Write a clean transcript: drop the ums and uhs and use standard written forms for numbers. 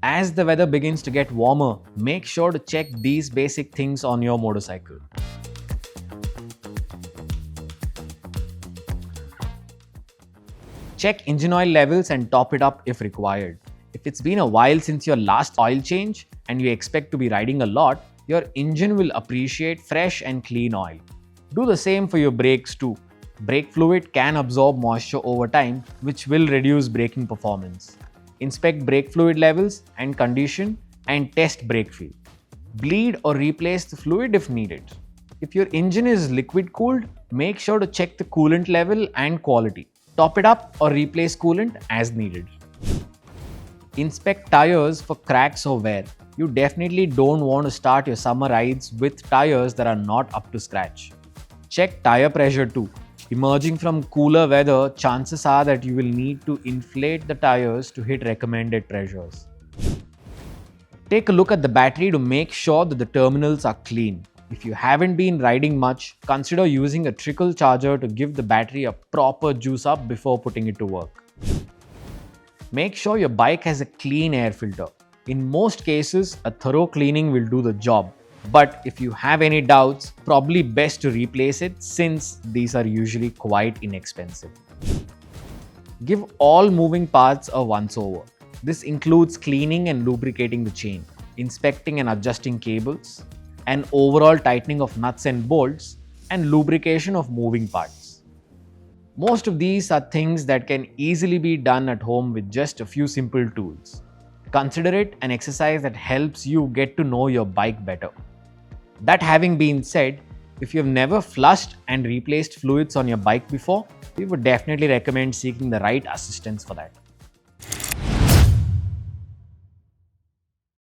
As the weather begins to get warmer, make sure to check these basic things on your motorcycle. Check engine oil levels and top it up if required. If it's been a while since your last oil change and you expect to be riding a lot, your engine will appreciate fresh and clean oil. Do the same for your brakes too. Brake fluid can absorb moisture over time, which will reduce braking performance. Inspect brake fluid levels and condition and test brake feel. Bleed or replace the fluid if needed. If your engine is liquid cooled, make sure to check the coolant level and quality. Top it up or replace coolant as needed. Inspect tires for cracks or wear. You definitely don't want to start your summer rides with tires that are not up to scratch. Check tire pressure too. Emerging from cooler weather, chances are that you will need to inflate the tires to hit recommended pressures. Take a look at the battery to make sure that the terminals are clean. If you haven't been riding much, consider using a trickle charger to give the battery a proper juice up before putting it to work. Make sure your bike has a clean air filter. In most cases, a thorough cleaning will do the job. But if you have any doubts, probably best to replace it since these are usually quite inexpensive. Give all moving parts a once over. This includes cleaning and lubricating the chain, inspecting and adjusting cables, an overall tightening of nuts and bolts, and lubrication of moving parts. Most of these are things that can easily be done at home with just a few simple tools. Consider it an exercise that helps you get to know your bike better. That having been said, if you've never flushed and replaced fluids on your bike before, we would definitely recommend seeking the right assistance for that.